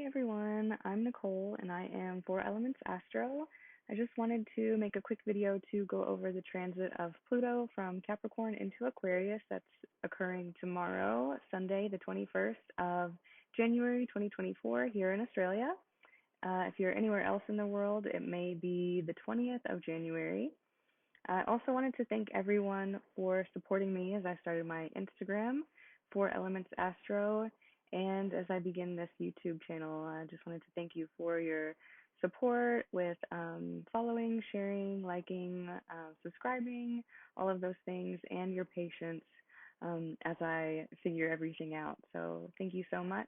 everyone, I'm Nicole and I am Four Elements Astro. I just wanted to make a quick video to go over the transit of Pluto from Capricorn into Aquarius that's occurring tomorrow, Sunday, the 21st of January 2024 here in Australia. If you're anywhere else in the world, it may be the 20th of January. I also wanted to thank everyone for supporting me as I started my Instagram, Four Elements Astro, and as I begin this YouTube channel. I just wanted to thank you for your support with following, sharing, liking, subscribing, all of those things, and your patience as I figure everything out. So thank you so much.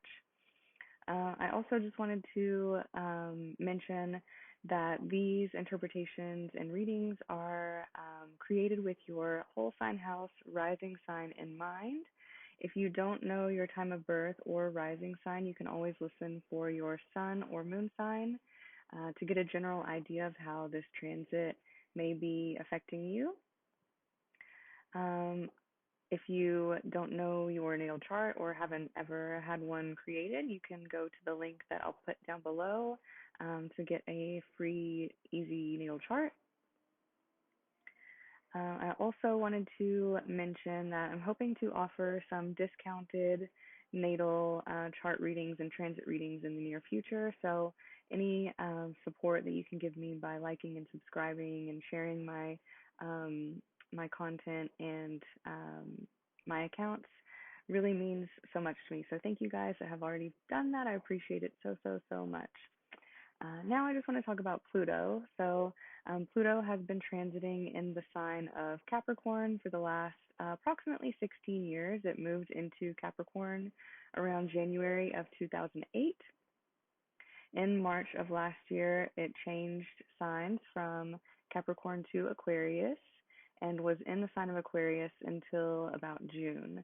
I also just wanted to mention that these interpretations and readings are created with your whole sign house rising sign in mind. If you don't know your time of birth or rising sign, you can always listen for your sun or moon sign to get a general idea of how this transit may be affecting you. If you don't know your natal chart or haven't ever had one created, you can go to the link that I'll put down below to get a free, easy natal chart. I also wanted to mention that I'm hoping to offer some discounted natal chart readings and transit readings in the near future. So any support that you can give me by liking and subscribing and sharing my my content and my accounts really means so much to me. So thank you guys that have already done that. I appreciate it so much. Now I just want to talk about Pluto. So Pluto has been transiting in the sign of Capricorn for the last approximately 16 years. It moved into Capricorn around January of 2008. In March of last year, it changed signs from Capricorn to Aquarius and was in the sign of Aquarius until about June,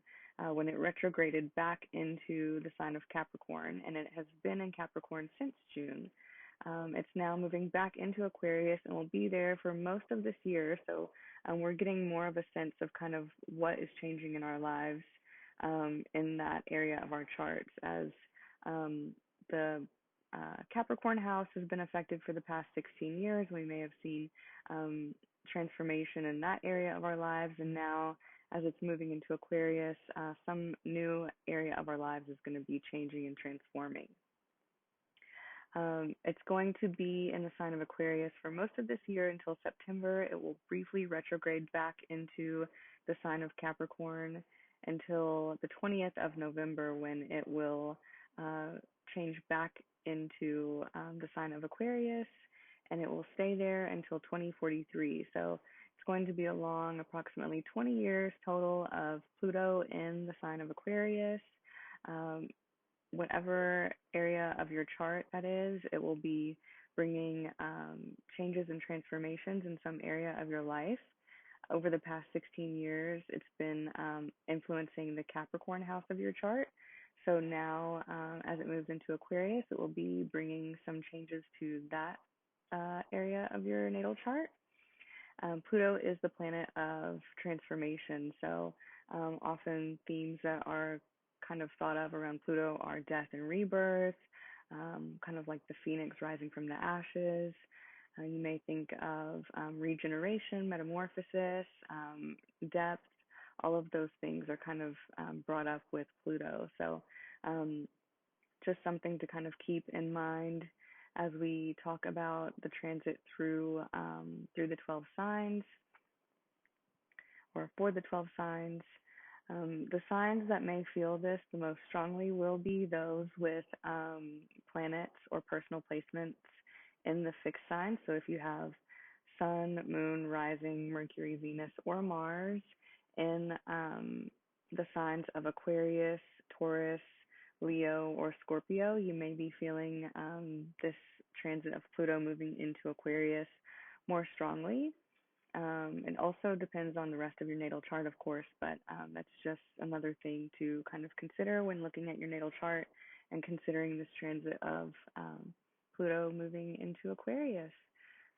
when it retrograded back into the sign of Capricorn, and it has been in Capricorn since June. It's now moving back into Aquarius and will be there for most of this year, so we're getting more of a sense of kind of what is changing in our lives in that area of our charts, as the Capricorn house has been affected for the past 16 years. We may have seen transformation in that area of our lives, and now as it's moving into Aquarius, some new area of our lives is going to be changing and transforming. It's going to be in the sign of Aquarius for most of this year until September. It will briefly retrograde back into the sign of Capricorn until the 20th of November, when it will change back into the sign of Aquarius, and it will stay there until 2043. So it's going to be a long, approximately 20 years total of Pluto in the sign of Aquarius. Whatever area of your chart that is, it will be bringing changes and transformations in some area of your life. Over the past 16 years, it's been influencing the Capricorn house of your chart. So now, as it moves into Aquarius, it will be bringing some changes to that area of your natal chart. Pluto is the planet of transformation, so often themes that are kind of thought of around Pluto are death and rebirth, kind of like the phoenix rising from the ashes. You may think of regeneration, metamorphosis, depth. All of those things are kind of brought up with Pluto. So just something to kind of keep in mind as we talk about the transit through the 12 signs, or for the 12 signs. The signs that may feel this the most strongly will be those with planets or personal placements in the fixed signs. So if you have Sun, Moon, Rising, Mercury, Venus, or Mars in the signs of Aquarius, Taurus, Leo, or Scorpio, you may be feeling this transit of Pluto moving into Aquarius more strongly. It also depends on the rest of your natal chart, of course, but that's just another thing to kind of consider when looking at your natal chart and considering this transit of Pluto moving into Aquarius.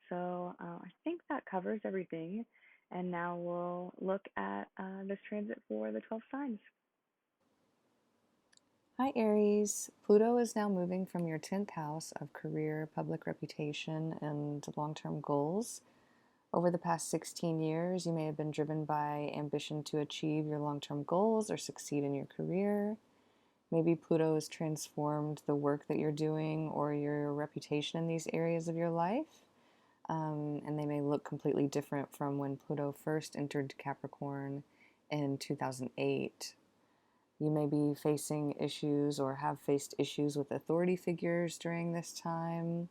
So I think that covers everything. And now we'll look at this transit for the 12 signs. Hi Aries, Pluto is now moving from your 10th house of career, public reputation, and long-term goals. Over the past 16 years, you may have been driven by ambition to achieve your long-term goals or succeed in your career. Maybe Pluto has transformed the work that you're doing or your reputation in these areas of your life. And they may look completely different from when Pluto first entered Capricorn in 2008. You may be facing issues or have faced issues with authority figures during this time.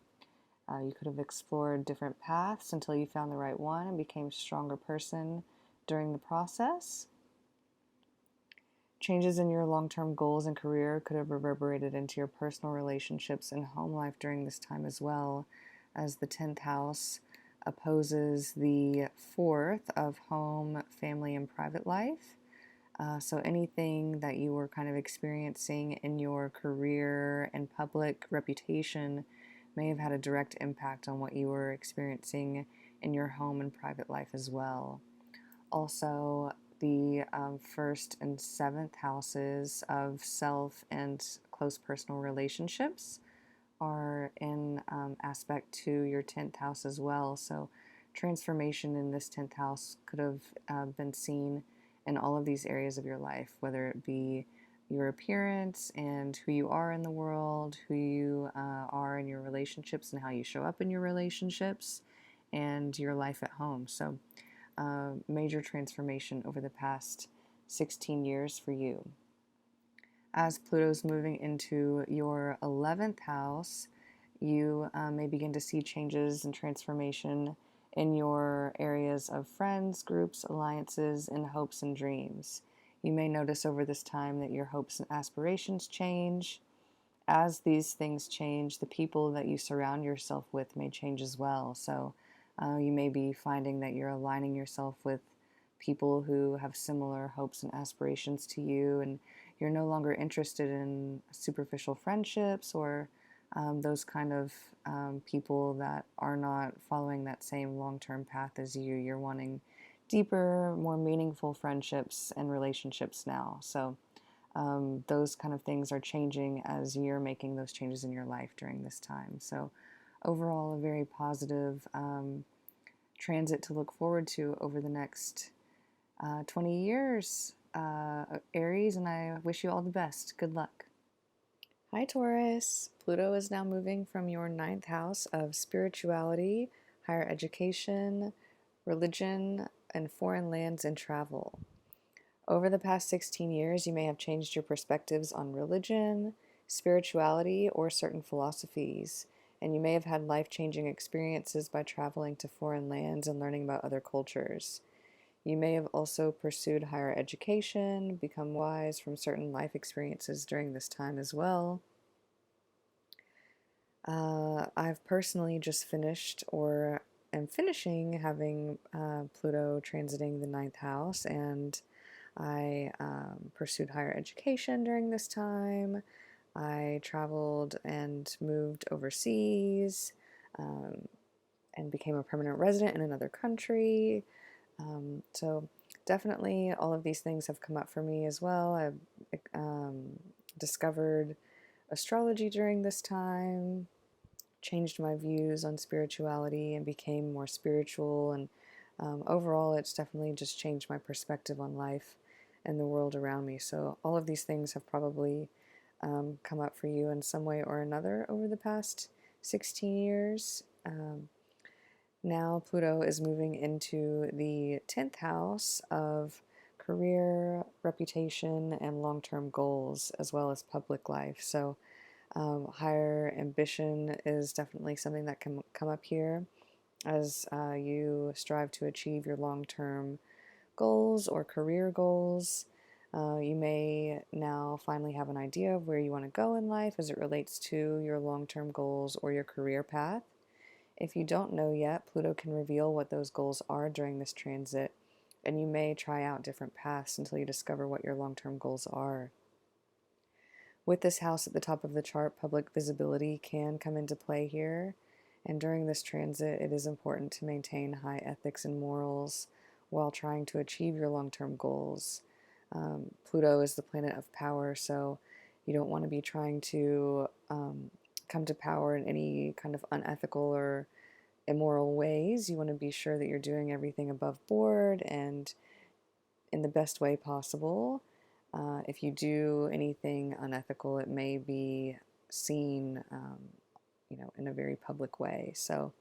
You could have explored different paths until you found the right one and became a stronger person during the process. Changes in your long-term goals and career could have reverberated into your personal relationships and home life during this time as well, as the 10th house opposes the 4th of home, family, and private life. So anything that you were kind of experiencing in your career and public reputation may have had a direct impact on what you were experiencing in your home and private life as well. Also, the first and seventh houses of self and close personal relationships are in aspect to your 10th house as well. So, transformation in this 10th house could have been seen in all of these areas of your life, whether it be your appearance and who you are in the world, who you are in your relationships, and how you show up in your relationships, and your life at home. So, major transformation over the past 16 years for you. As Pluto's moving into your 11th house, you may begin to see changes and transformation in your areas of friends, groups, alliances, and hopes and dreams. You may notice over this time that your hopes and aspirations change. As these things change, the people that you surround yourself with may change as well. So you may be finding that you're aligning yourself with people who have similar hopes and aspirations to you, and you're no longer interested in superficial friendships or those kind of people that are not following that same long-term path as you. You're wanting deeper, more meaningful friendships and relationships now. So those kind of things are changing as you're making those changes in your life during this time. So overall, a very positive transit to look forward to over the next 20 years, Aries, and I wish you all the best. Good luck. Hi, Taurus. Pluto is now moving from your 9th house of spirituality, higher education, religion, and foreign lands and travel. Over the past 16 years, you may have changed your perspectives on religion, spirituality, or certain philosophies, and you may have had life-changing experiences by traveling to foreign lands and learning about other cultures. You may have also pursued higher education, become wise from certain life experiences during this time as well. I've personally just finished or am finishing having Pluto transiting the 9th house, and I pursued higher education during this time. I traveled and moved overseas and became a permanent resident in another country. So definitely all of these things have come up for me as well. I've discovered astrology during this time, changed my views on spirituality and became more spiritual, and overall it's definitely just changed my perspective on life and the world around me. So all of these things have probably come up for you in some way or another over the past 16 years. Now Pluto is moving into the 10th house of career, reputation, and long-term goals, as well as public life. So higher ambition is definitely something that can come up here as you strive to achieve your long-term goals or career goals. You may now finally have an idea of where you want to go in life as it relates to your long-term goals or your career path. If you don't know yet, Pluto can reveal what those goals are during this transit, and you may try out different paths until you discover what your long-term goals are. With this house at the top of the chart, public visibility can come into play here, and during this transit, it is important to maintain high ethics and morals while trying to achieve your long-term goals. Pluto is the planet of power, so You don't want to be trying to come to power in any kind of unethical or immoral ways. You want to be sure that you're doing everything above board and in the best way possible. If you do anything unethical, it may be seen, in a very public way. So,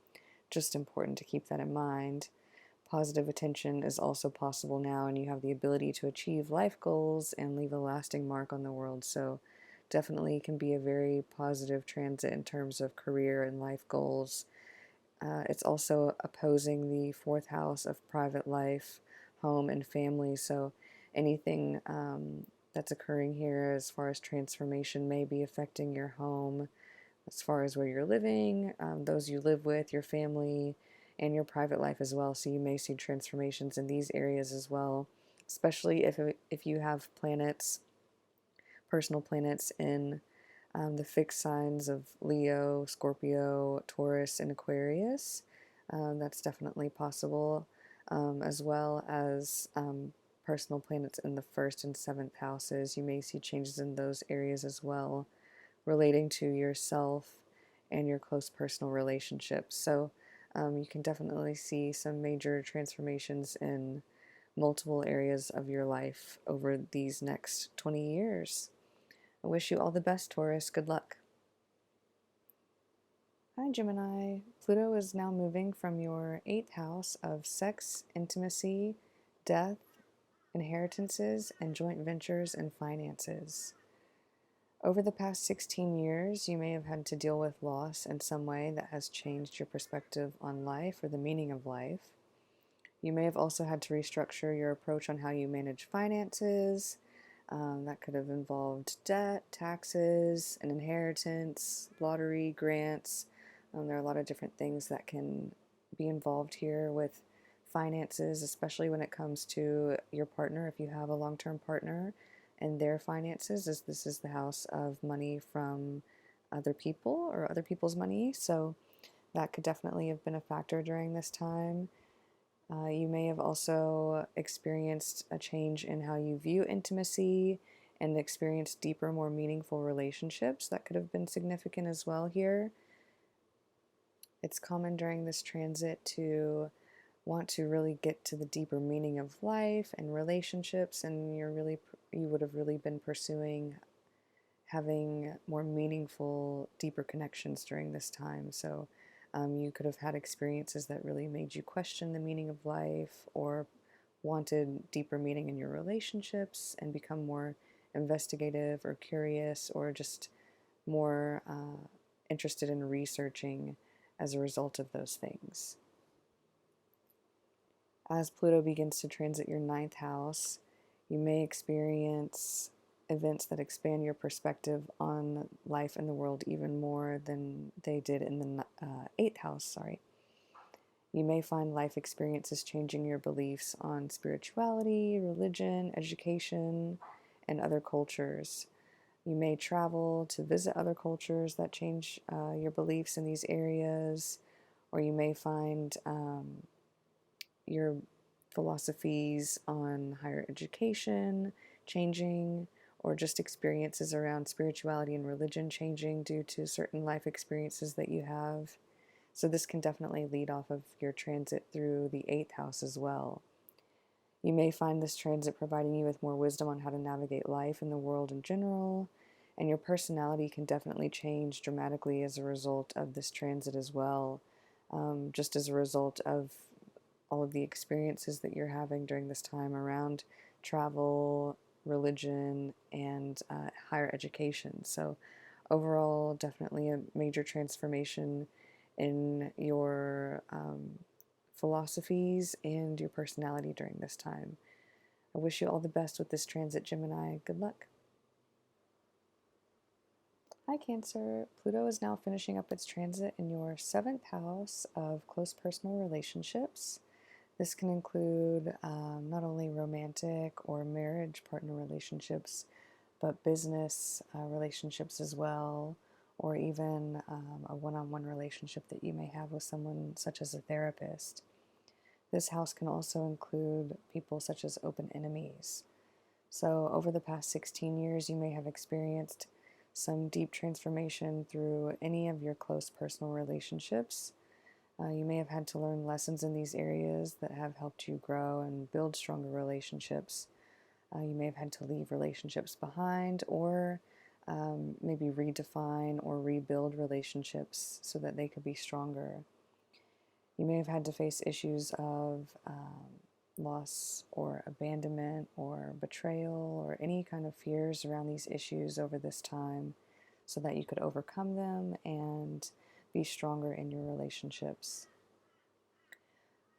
just important to keep that in mind. Positive attention is also possible now, and you have the ability to achieve life goals and leave a lasting mark on the world. So, definitely can be a very positive transit in terms of career and life goals. It's also opposing the fourth house of private life, home, and family. So, anything that's occurring here as far as transformation may be affecting your home, as far as where you're living, those you live with, your family, and your private life as well. So, you may see transformations in these areas as well, especially if you have planets, personal planets in the fixed signs of Leo, Scorpio, Taurus, and Aquarius. That's definitely possible, as well as personal planets in the first and seventh houses. You may see changes in those areas as well, relating to yourself and your close personal relationships. So you can definitely see some major transformations in multiple areas of your life over these next 20 years. I wish you all the best, Taurus. Good luck. Hi, Gemini. Pluto is now moving from your 8th house of sex, intimacy, death, inheritances, and joint ventures and finances. Over the past 16 years, you may have had to deal with loss in some way that has changed your perspective on life or the meaning of life. You may have also had to restructure your approach on how you manage finances. That could have involved debt, taxes, an inheritance, lottery, grants. There are a lot of different things that can be involved here with finances, especially when it comes to your partner, if you have a long-term partner, and their finances, as this is the house of money from other people or other people's money. So that could definitely have been a factor during this time. You may have also experienced a change in how you view intimacy and experienced deeper, more meaningful relationships. That could have been significant as well here. It's common during this transit to want to really get to the deeper meaning of life and relationships, and you would have really been pursuing having more meaningful, deeper connections during this time. So you could have had experiences that really made you question the meaning of life or wanted deeper meaning in your relationships and become more investigative or curious or just more interested in researching as a result of those things. As Pluto begins to transit your 9th house, you may experience events that expand your perspective on life and the world even more than they did in the 8th house. You may find life experiences changing your beliefs on spirituality, religion, education, and other cultures. You may travel to visit other cultures that change your beliefs in these areas, or you may find your philosophies on higher education changing, or just experiences around spirituality and religion changing due to certain life experiences that you have. So this can definitely lead off of your transit through the 8th house as well. You may find this transit providing you with more wisdom on how to navigate life and the world in general, and your personality can definitely change dramatically as a result of this transit as well, just as a result of all of the experiences that you're having during this time around travel, religion, and higher education. So overall, definitely a major transformation in your philosophies and your personality during this time. I wish you all the best with this transit, Gemini. Good luck. Hi, Cancer. Pluto is now finishing up its transit in your 7th house of close personal relationships. This can include not only romantic or marriage partner relationships, but business relationships as well, or even a one-on-one relationship that you may have with someone such as a therapist. This house can also include people such as open enemies. So over the past 16 years, you may have experienced some deep transformation through any of your close personal relationships. You may have had to learn lessons in these areas that have helped you grow and build stronger relationships. You may have had to leave relationships behind, or maybe redefine or rebuild relationships so that they could be stronger. You may have had to face issues of loss or abandonment or betrayal or any kind of fears around these issues over this time so that you could overcome them and be stronger in your relationships.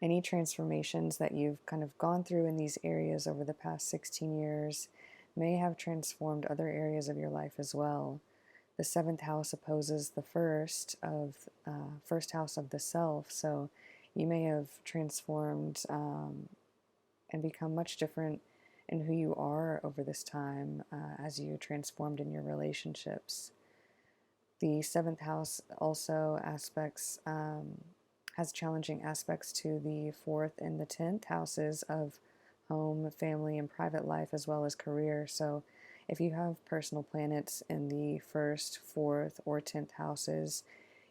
Any transformations that you've kind of gone through in these areas over the past 16 years may have transformed other areas of your life as well. The seventh house opposes the first house of the self, so you may have transformed and become much different in who you are over this time as you transformed in your relationships. The seventh house also has challenging aspects to the fourth and the 10th houses of home, family, and private life, as well as career. So if you have personal planets in the first, fourth, or 10th houses,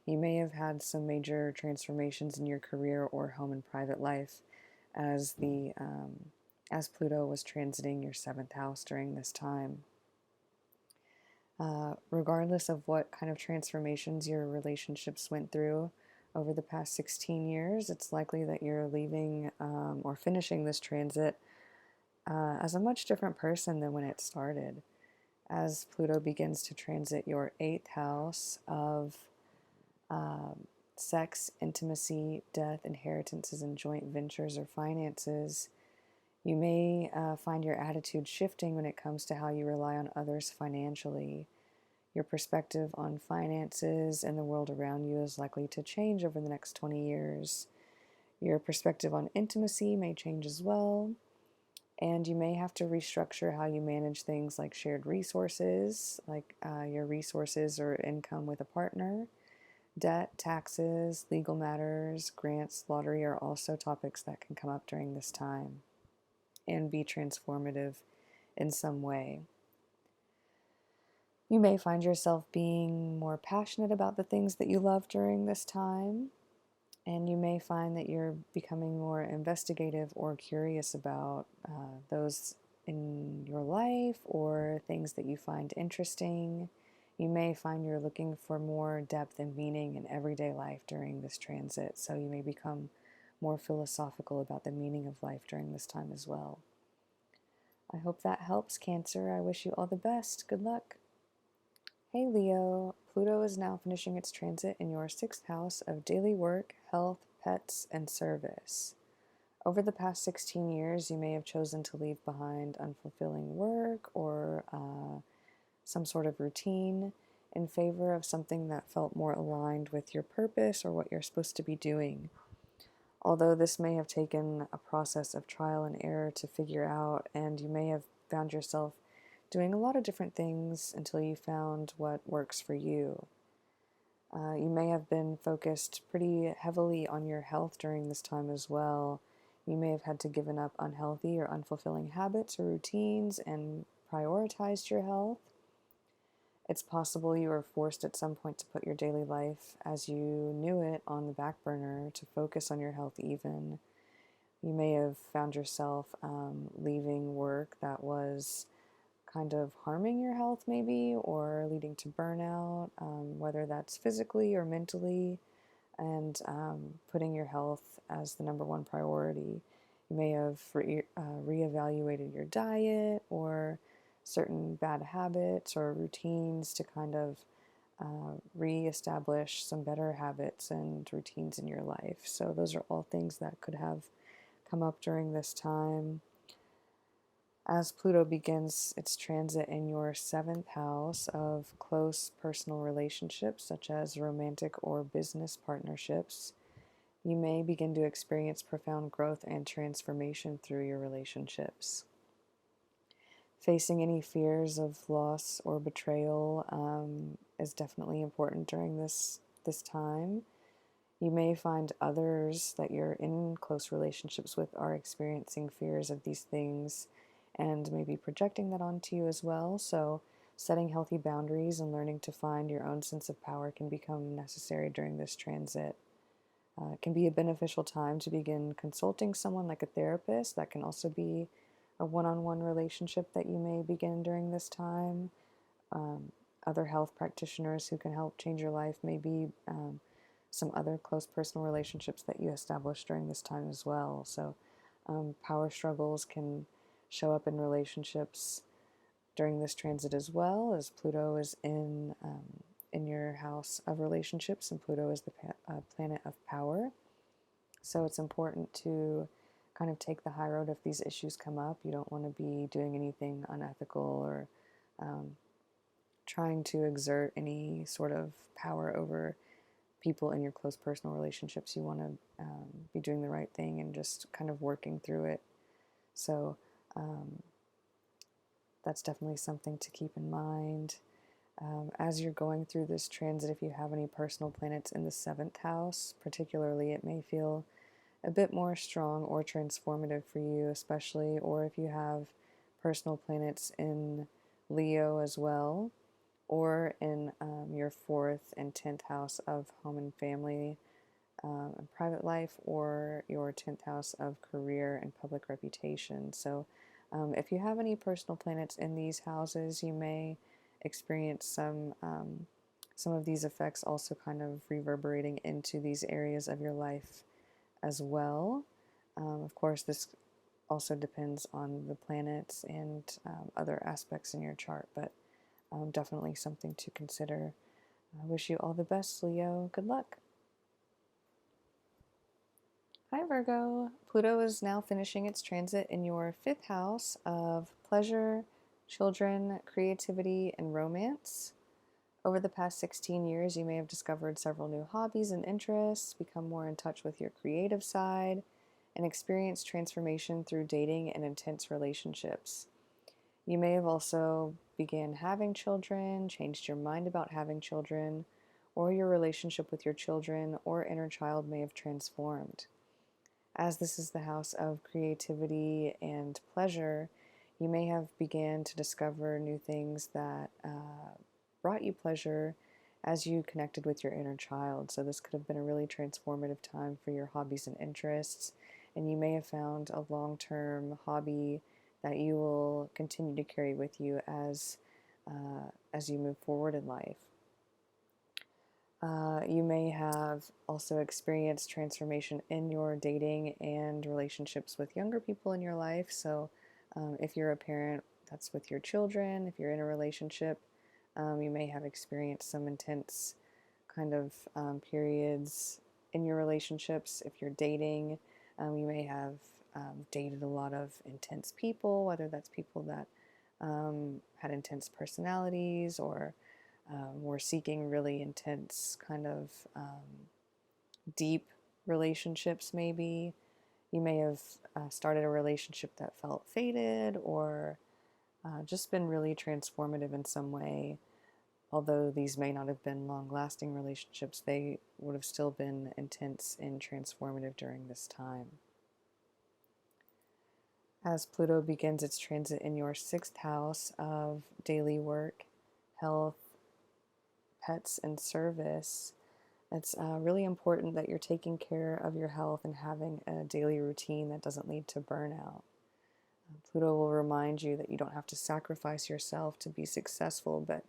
you may have had some major transformations in your career or home and private life as Pluto was transiting your seventh house during this time. Regardless of what kind of transformations your relationships went through over the past 16 years, it's likely that you're leaving or finishing this transit as a much different person than when it started. As Pluto begins to transit your 8th house of sex, intimacy, death, inheritances, and joint ventures or finances, you may find your attitude shifting when it comes to how you rely on others financially. Your perspective on finances and the world around you is likely to change over the next 20 years. Your perspective on intimacy may change as well, and you may have to restructure how you manage things like shared resources, like your resources or income with a partner. Debt, taxes, legal matters, grants, lottery are also topics that can come up during this time and be transformative in some way. You may find yourself being more passionate about the things that you love during this time, and you may find that you're becoming more investigative or curious about those in your life or things that you find interesting. You may find you're looking for more depth and meaning in everyday life during this transit, so you may become more philosophical about the meaning of life during this time as well. I hope that helps, Cancer. I wish you all the best. Good luck. Hey Leo, Pluto is now finishing its transit in your 6th house of daily work, health, pets, and service. Over the past 16 years, you may have chosen to leave behind unfulfilling work or some sort of routine in favor of something that felt more aligned with your purpose or what you're supposed to be doing. Although this may have taken a process of trial and error to figure out, and you may have found yourself doing a lot of different things until you found what works for you. You may have been focused pretty heavily on your health during this time as well. You may have had to give up unhealthy or unfulfilling habits or routines and prioritized your health. It's possible you were forced at some point to put your daily life as you knew it on the back burner to focus on your health even. You may have found yourself leaving work that was kind of harming your health maybe, or leading to burnout, whether that's physically or mentally, and putting your health as the number one priority. You may have reevaluated your diet or certain bad habits or routines to kind of reestablish some better habits and routines in your life. So those are all things that could have come up during this time. As Pluto begins its transit in your 7th house of close personal relationships, such as romantic or business partnerships, you may begin to experience profound growth and transformation through your relationships. Facing any fears of loss or betrayal is definitely important during this time. You may find others that you're in close relationships with are experiencing fears of these things and maybe projecting that onto you as well. So Setting healthy boundaries and learning to find your own sense of power can become necessary during this transit. It can be a beneficial time to begin consulting someone like a therapist. That can also be a one-on-one relationship that you may begin during this time. Other health practitioners who can help change your life, maybe some other close personal relationships that you establish during this time as well. So power struggles can show up in relationships during this transit as well, as Pluto is in your house of relationships, and Pluto is the planet of power. So it's important to kind of take the high road if these issues come up. You don't want to be doing anything unethical or trying to exert any sort of power over people in your close personal relationships. You want to be doing the right thing and just kind of working through it. So that's definitely something to keep in mind. As you're going through this transit, if you have any personal planets in the 7th house, particularly, it may feel a bit more strong or transformative for you, especially, or if you have personal planets in Leo as well, or in your 4th and 10th house of home and family and private life, or your 10th house of career and public reputation. So if you have any personal planets in these houses, you may experience some of these effects also kind of reverberating into these areas of your life as well. Of course, this also depends on the planets and other aspects in your chart, but definitely something to consider. I wish you all the best, Leo. Good luck. Hi, Virgo. Pluto is now finishing its transit in your 5th house of pleasure, children, creativity, and romance. Over the past 16 years, you may have discovered several new hobbies and interests, become more in touch with your creative side, and experienced transformation through dating and intense relationships. You may have also began having children, changed your mind about having children, or your relationship with your children or inner child may have transformed. As this is the house of creativity and pleasure, you may have began to discover new things that brought you pleasure as you connected with your inner child. So this could have been a really transformative time for your hobbies and interests, and you may have found a long-term hobby that you will continue to carry with you as you move forward in life. You may have also experienced transformation in your dating and relationships with younger people in your life. So if you're a parent, that's with your children. If you're in a relationship, you may have experienced some intense kind of periods in your relationships. If you're dating, you may have dated a lot of intense people, whether that's people that had intense personalities or were seeking really intense kind of deep relationships maybe. You may have started a relationship that felt fated or just been really transformative in some way. Although these may not have been long-lasting relationships, they would have still been intense and transformative during this time. As Pluto begins its transit in your 6th house of daily work, health, pets, and service, it's really important that you're taking care of your health and having a daily routine that doesn't lead to burnout. Pluto will remind you that you don't have to sacrifice yourself to be successful, but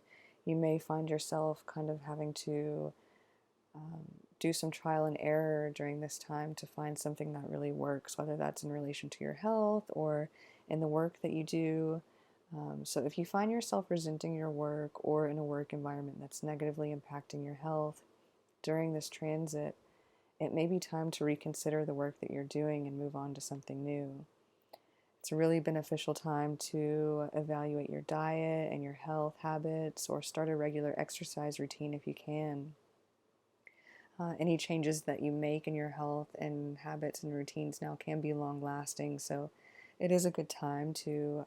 you may find yourself kind of having to do some trial and error during this time to find something that really works, whether that's in relation to your health or in the work that you do. So if you find yourself resenting your work or in a work environment that's negatively impacting your health during this transit, it may be time to reconsider the work that you're doing and move on to something new. It's a really beneficial time to evaluate your diet and your health habits or start a regular exercise routine if you can. Any changes that you make in your health and habits and routines now can be long lasting, so it is a good time to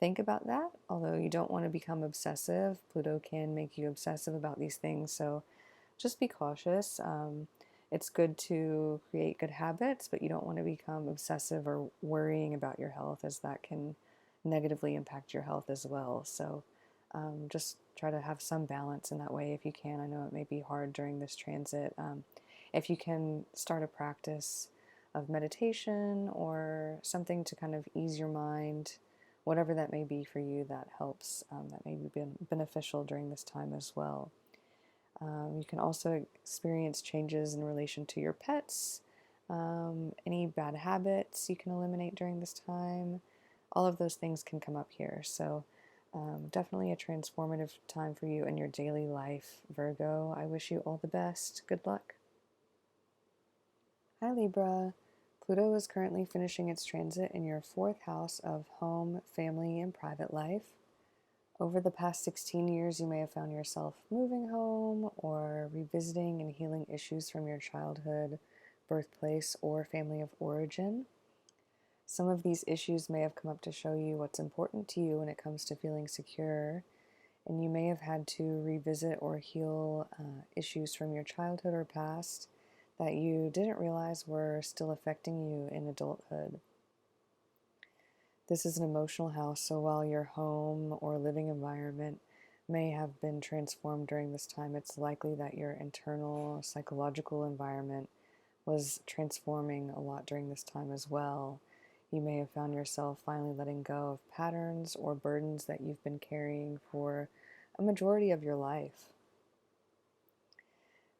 think about that. Although you don't want to become obsessive, Pluto can make you obsessive about these things, so just be cautious. It's good to create good habits, but you don't want to become obsessive or worrying about your health, as that can negatively impact your health as well. So Just try to have some balance in that way if you can. I know it may be hard during this transit. If you can start a practice of meditation or something to kind of ease your mind, whatever that may be for you, that helps. That may be beneficial during this time as well. You can also experience changes in relation to your pets, any bad habits you can eliminate during this time. All of those things can come up here. So, definitely a transformative time for you in your daily life, Virgo. I wish you all the best. Good luck. Hi, Libra. Pluto is currently finishing its transit in your fourth house of home, family, and private life. Over the past 16 years, you may have found yourself moving home or revisiting and healing issues from your childhood, birthplace, or family of origin. Some of these issues may have come up to show you what's important to you when it comes to feeling secure, and you may have had to revisit or heal issues from your childhood or past that you didn't realize were still affecting you in adulthood. This is an emotional house, so while your home or living environment may have been transformed during this time, it's likely that your internal psychological environment was transforming a lot during this time as well. You may have found yourself finally letting go of patterns or burdens that you've been carrying for a majority of your life.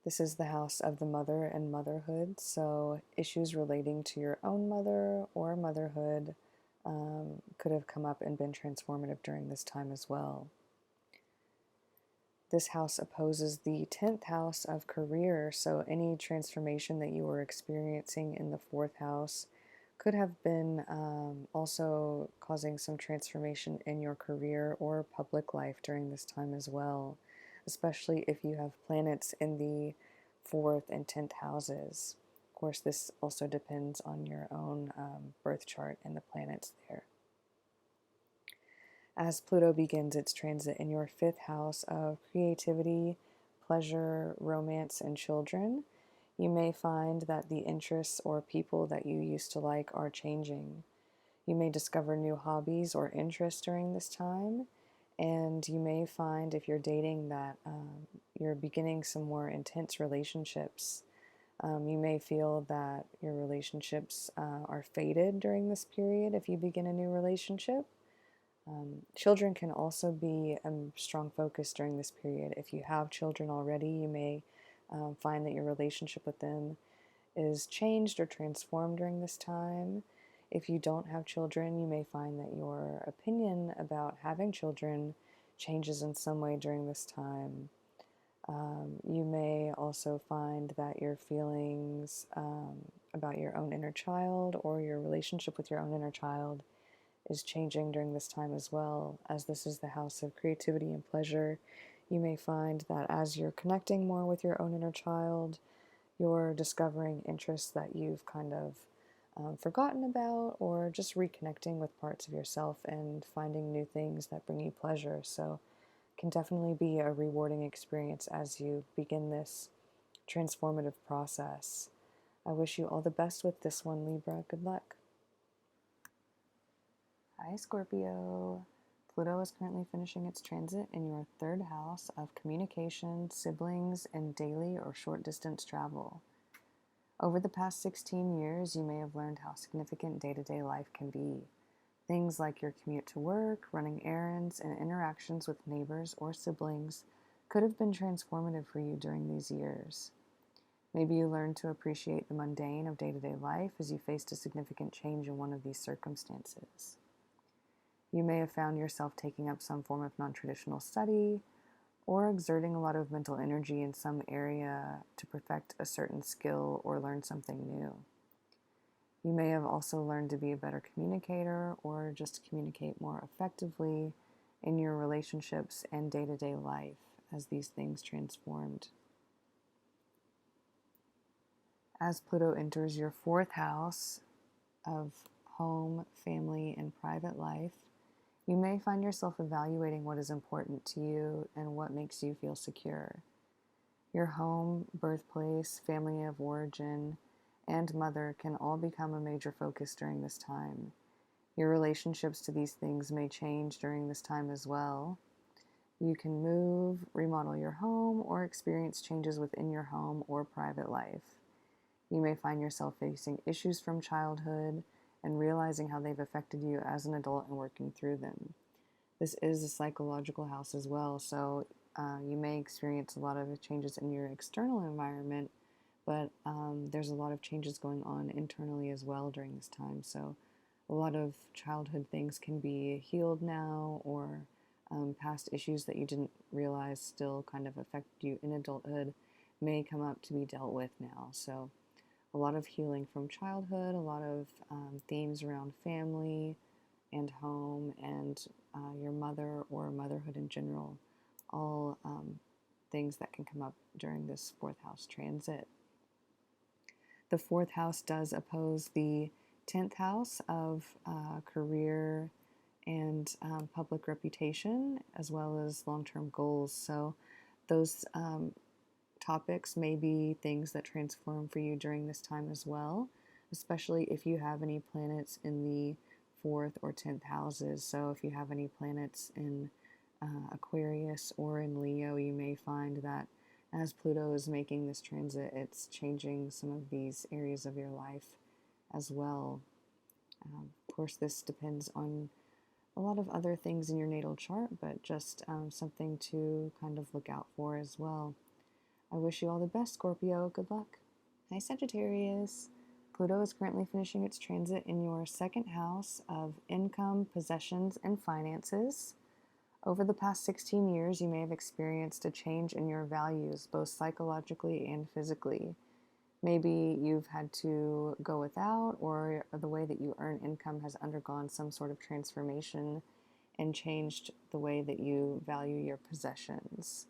This is the house of the mother and motherhood, so issues relating to your own mother or motherhood could have come up and been transformative during this time as well. This house opposes the 10th house of career, so any transformation that you were experiencing in the 4th house could have been also causing some transformation in your career or public life during this time as well, especially if you have planets in the 4th and 10th houses. Of course, this also depends on your own birth chart and the planets there. As Pluto begins its transit in your 5th house of creativity, pleasure, romance, and children, you may find that the interests or people that you used to like are changing. You may discover new hobbies or interests during this time, and you may find, if you're dating, that you're beginning some more intense relationships. You may feel that your relationships are faded during this period if you begin a new relationship. Children can also be a strong focus during this period. If you have children already, you may find that your relationship with them is changed or transformed during this time. If you don't have children, you may find that your opinion about having children changes in some way during this time. You may also find that your feelings about your own inner child or your relationship with your own inner child is changing during this time as well. As this is the house of creativity and pleasure, you may find that as you're connecting more with your own inner child, you're discovering interests that you've kind of forgotten about, or just reconnecting with parts of yourself and finding new things that bring you pleasure. So it can definitely be a rewarding experience as you begin this transformative process. I wish you all the best with this one, Libra. Good luck. Hi, Scorpio. Pluto is currently finishing its transit in your 3rd house of communication, siblings, and daily or short distance travel. Over the past 16 years, you may have learned how significant day-to-day life can be. Things like your commute to work, running errands, and interactions with neighbors or siblings could have been transformative for you during these years. Maybe you learned to appreciate the mundane of day-to-day life as you faced a significant change in one of these circumstances. You may have found yourself taking up some form of non-traditional study or exerting a lot of mental energy in some area to perfect a certain skill or learn something new. You may have also learned to be a better communicator or just communicate more effectively in your relationships and day-to-day life as these things transformed. As Pluto enters your 4th house of home, family, and private life, you may find yourself evaluating what is important to you and what makes you feel secure. Your home, birthplace, family of origin, and mother can all become a major focus during this time. Your relationships to these things may change during this time as well. You can move, remodel your home, or experience changes within your home or private life. You may find yourself facing issues from childhood and realizing how they've affected you as an adult and working through them. This is a psychological house as well, so you may experience a lot of changes in your external environment, but there's a lot of changes going on internally as well during this time. So a lot of childhood things can be healed now, or past issues that you didn't realize still kind of affect you in adulthood may come up to be dealt with now. So a lot of healing from childhood, a lot of themes around family and home and your mother or motherhood in general, all things that can come up during this fourth house transit. The fourth house does oppose the 10th house of career and public reputation, as well as long-term goals. So those topics may be things that transform for you during this time as well, especially if you have any planets in the 4th or 10th houses. So if you have any planets in Aquarius or in Leo, you may find that as Pluto is making this transit, it's changing some of these areas of your life as well. Of course, this depends on a lot of other things in your natal chart, but just something to kind of look out for as well. I wish you all the best, Scorpio. Good luck. Hi, Sagittarius. Pluto is currently finishing its transit in your second house of income, possessions, and finances. Over the past 16 years, you may have experienced a change in your values, both psychologically and physically. Maybe you've had to go without, or the way that you earn income has undergone some sort of transformation and changed the way that you value your possessions.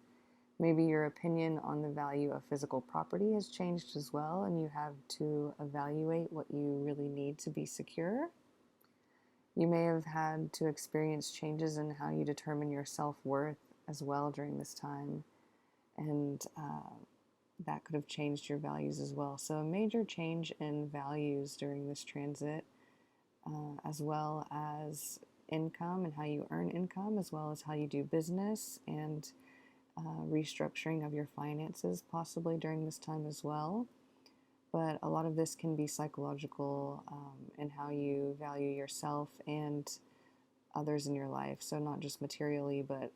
Maybe your opinion on the value of physical property has changed as well, and you have to evaluate what you really need to be secure. You may have had to experience changes in how you determine your self-worth as well during this time, and that could have changed your values as well. So a major change in values during this transit, as well as income and how you earn income, as well as how you do business, and restructuring of your finances possibly during this time as well. But a lot of this can be psychological in how you value yourself and others in your life. So not just materially, but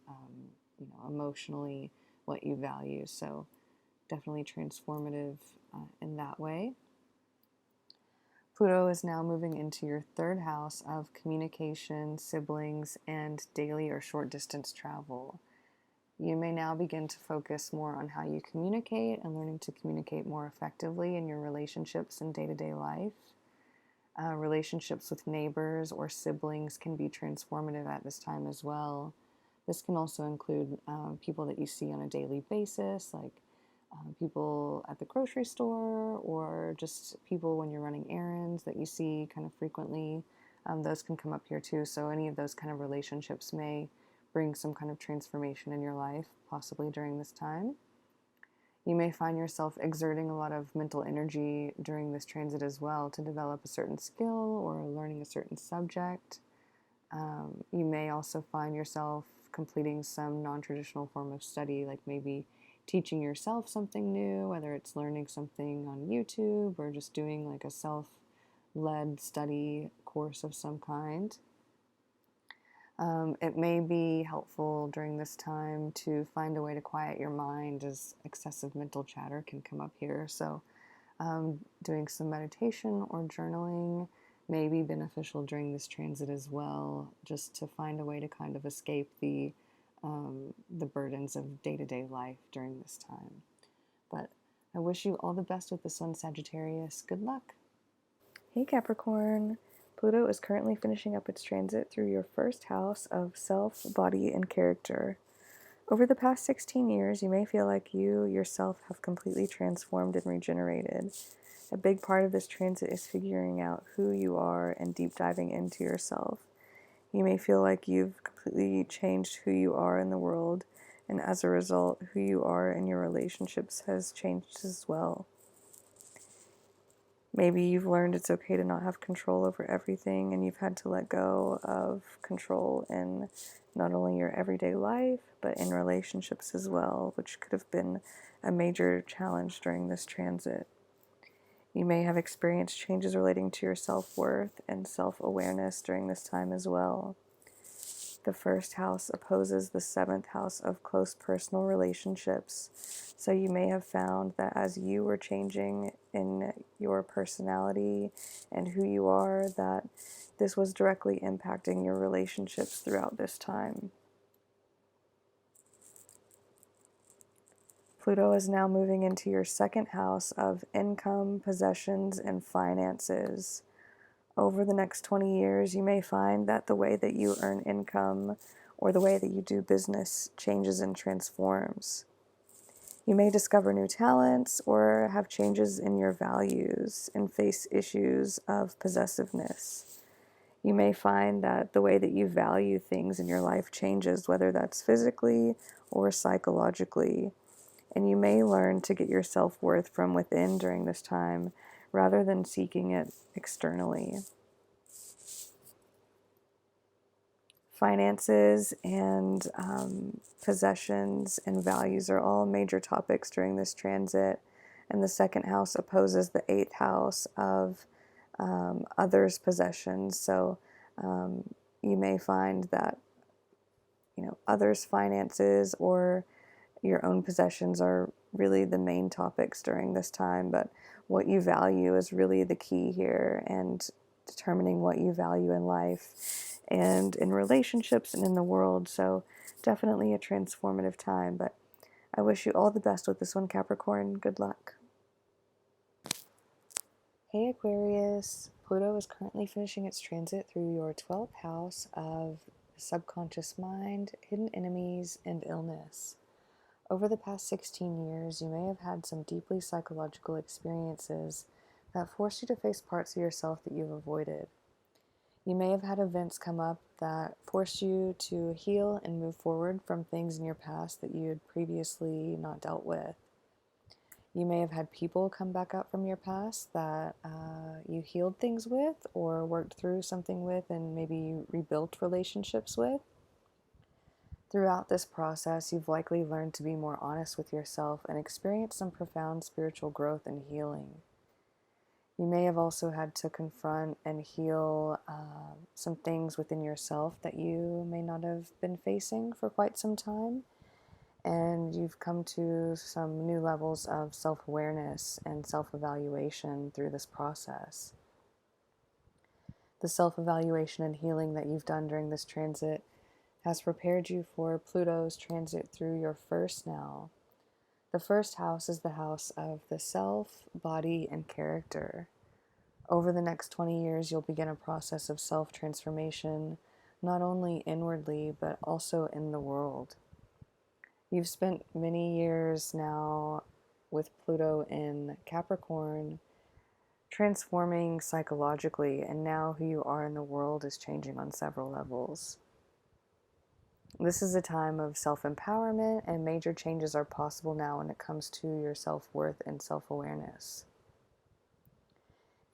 emotionally, what you value. So definitely transformative in that way. Pluto is now moving into your third house of communication, siblings, and daily or short distance travel. You may now begin to focus more on how you communicate and learning to communicate more effectively in your relationships and day-to-day life. Relationships with neighbors or siblings can be transformative at this time as well. This can also include people that you see on a daily basis, like people at the grocery store, or just people when you're running errands that you see kind of frequently. Those can come up here too. So any of those kind of relationships may bring some kind of transformation in your life, possibly during this time. You may find yourself exerting a lot of mental energy during this transit as well to develop a certain skill or learning a certain subject. You may also find yourself completing some non-traditional form of study, like maybe teaching yourself something new, whether it's learning something on YouTube or just doing like a self-led study course of some kind. It may be helpful during this time to find a way to quiet your mind, as excessive mental chatter can come up here. So doing some meditation or journaling may be beneficial during this transit as well, just to find a way to kind of escape the burdens of day-to-day life during this time. But I wish you all the best with the Sun, Sagittarius. Good luck. Hey Capricorn. Pluto is currently finishing up its transit through your first house of self, body, and character. Over the past 16 years, you may feel like you yourself have completely transformed and regenerated. A big part of this transit is figuring out who you are and deep diving into yourself. You may feel like you've completely changed who you are in the world, and as a result, who you are in your relationships has changed as well. Maybe you've learned it's okay to not have control over everything, and you've had to let go of control in not only your everyday life, but in relationships as well, which could have been a major challenge during this transit. You may have experienced changes relating to your self-worth and self-awareness during this time as well. The first house opposes the seventh house of close personal relationships. So you may have found that as you were changing in your personality and who you are, that this was directly impacting your relationships throughout this time. Pluto is now moving into your second house of income, possessions, and finances. Over the next 20 years, you may find that the way that you earn income or the way that you do business changes and transforms. You may discover new talents or have changes in your values and face issues of possessiveness. You may find that the way that you value things in your life changes, whether that's physically or psychologically. And you may learn to get your self-worth from within during this time rather than seeking it externally. Finances and possessions and values are all major topics during this transit. And the second house opposes the eighth house of others' possessions. So you may find that, others' finances or your own possessions are really the main topics during this time. But what you value is really the key here, and determining what you value in life and in relationships and in the world. So definitely a transformative time, but I wish you all the best with this one, Capricorn. Good luck. Hey Aquarius, Pluto is currently finishing its transit through your 12th house of the subconscious mind, hidden enemies, and illness. Over the past 16 years, you may have had some deeply psychological experiences that forced you to face parts of yourself that you've avoided. You may have had events come up that forced you to heal and move forward from things in your past that you had previously not dealt with. You may have had people come back up from your past that you healed things with or worked through something with and maybe rebuilt relationships with. Throughout this process, you've likely learned to be more honest with yourself and experienced some profound spiritual growth and healing. You may have also had to confront and heal some things within yourself that you may not have been facing for quite some time. And you've come to some new levels of self-awareness and self-evaluation through this process. The self-evaluation and healing that you've done during this transit has prepared you for Pluto's transit through your first now. The first house is the house of the self, body, and character. Over the next 20 years, you'll begin a process of self-transformation, not only inwardly, but also in the world. You've spent many years now with Pluto in Capricorn, transforming psychologically, and now who you are in the world is changing on several levels. This is a time of self-empowerment, and major changes are possible now when it comes to your self-worth and self-awareness.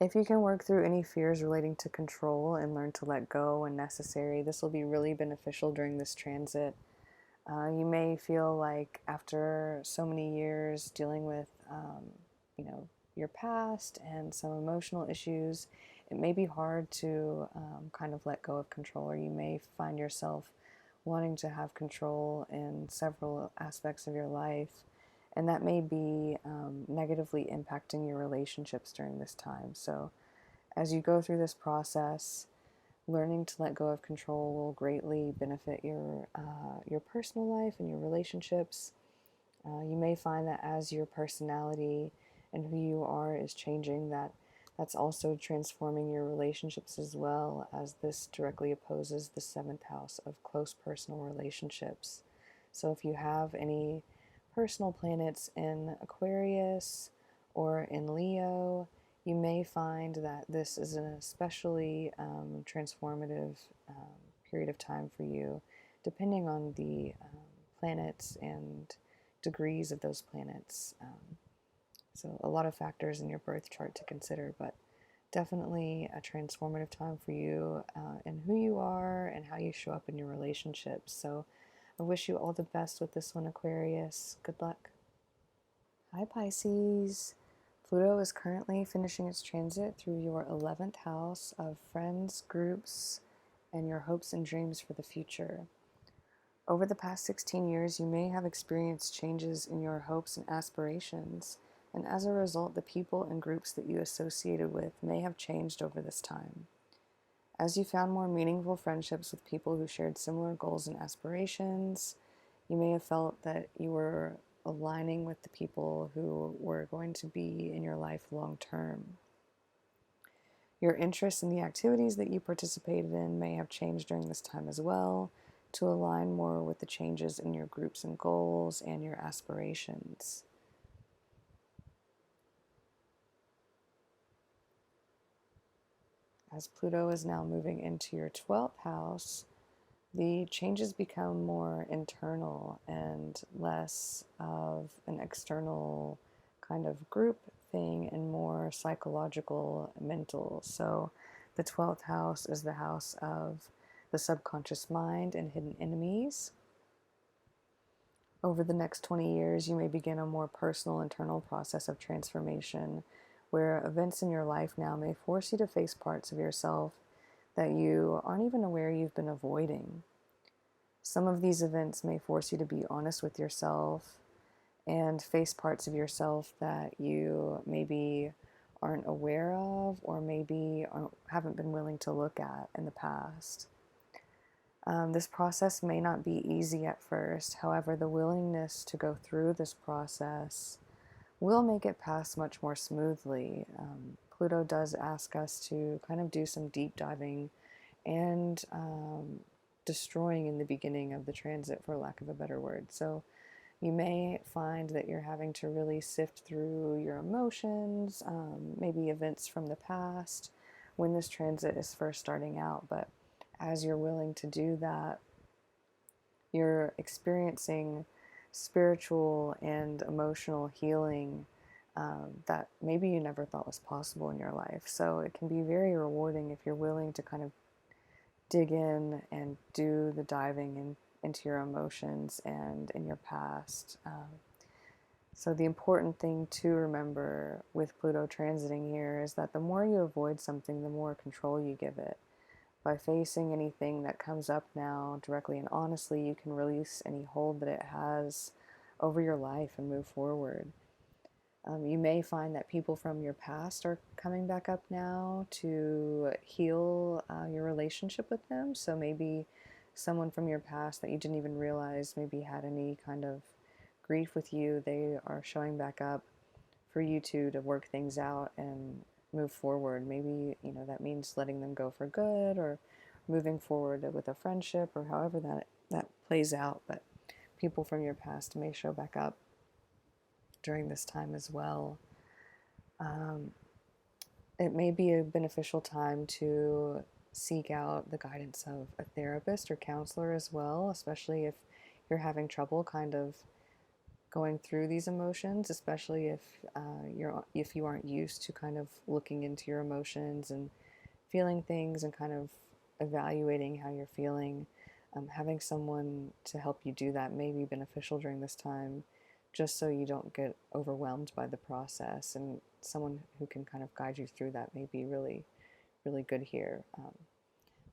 If you can work through any fears relating to control and learn to let go when necessary, this will be really beneficial during this transit. You may feel like after so many years dealing with, your past and some emotional issues, it may be hard to kind of let go of control, or you may find yourself wanting to have control in several aspects of your life, and that may be negatively impacting your relationships during this time. So as you go through this process, learning to let go of control will greatly benefit your personal life and your relationships. You may find that as your personality and who you are is changing, that's also transforming your relationships as well, as this directly opposes the seventh house of close personal relationships. So if you have any personal planets in Aquarius or in Leo, you may find that this is an especially transformative period of time for you, depending on the planets and degrees of those planets So a lot of factors in your birth chart to consider, but definitely a transformative time for you and who you are and how you show up in your relationships. So I wish you all the best with this one, Aquarius. Good luck. Hi, Pisces. Pluto is currently finishing its transit through your 11th house of friends, groups, and your hopes and dreams for the future. Over the past 16 years, you may have experienced changes in your hopes and aspirations, and as a result, the people and groups that you associated with may have changed over this time. As you found more meaningful friendships with people who shared similar goals and aspirations, you may have felt that you were aligning with the people who were going to be in your life long term. Your interests in the activities that you participated in may have changed during this time as well, to align more with the changes in your groups and goals and your aspirations. As Pluto is now moving into your 12th house, the changes become more internal and less of an external kind of group thing and more psychological, mental. So the 12th house is the house of the subconscious mind and hidden enemies. Over the next 20 years, you may begin a more personal internal process of transformation where events in your life now may force you to face parts of yourself that you aren't even aware you've been avoiding. Some of these events may force you to be honest with yourself and face parts of yourself that you maybe aren't aware of or maybe haven't been willing to look at in the past. This process may not be easy at first. However, the willingness to go through this process will make it pass much more smoothly. Pluto does ask us to kind of do some deep diving and destroying in the beginning of the transit, for lack of a better word. So you may find that you're having to really sift through your emotions, maybe events from the past when this transit is first starting out. But as you're willing to do that, you're experiencing spiritual and emotional healing that maybe you never thought was possible in your life. So it can be very rewarding if you're willing to kind of dig in and do the diving into your emotions and in your past. So the important thing to remember with Pluto transiting here is that the more you avoid something, the more control you give it. By facing anything that comes up now directly and honestly, you can release any hold that it has over your life and move forward. You may find that people from your past are coming back up now to heal your relationship with them. So maybe someone from your past that you didn't even realize maybe had any kind of grief with you, they are showing back up for you two to work things out and move forward. Maybe, that means letting them go for good or moving forward with a friendship or however that plays out. But people from your past may show back up during this time as well. It may be a beneficial time to seek out the guidance of a therapist or counselor as well, especially if you're having trouble kind of going through these emotions, especially if you aren't used to kind of looking into your emotions and feeling things and kind of evaluating how you're feeling. Having someone to help you do that may be beneficial during this time, just so you don't get overwhelmed by the process, and someone who can kind of guide you through that may be really, really good here.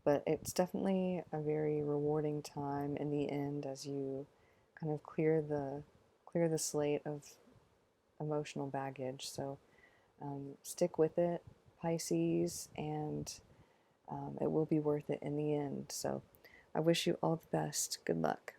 But it's definitely a very rewarding time in the end as you kind of clear the slate of emotional baggage. So stick with it, Pisces, and it will be worth it in the end. So I wish you all the best. Good luck.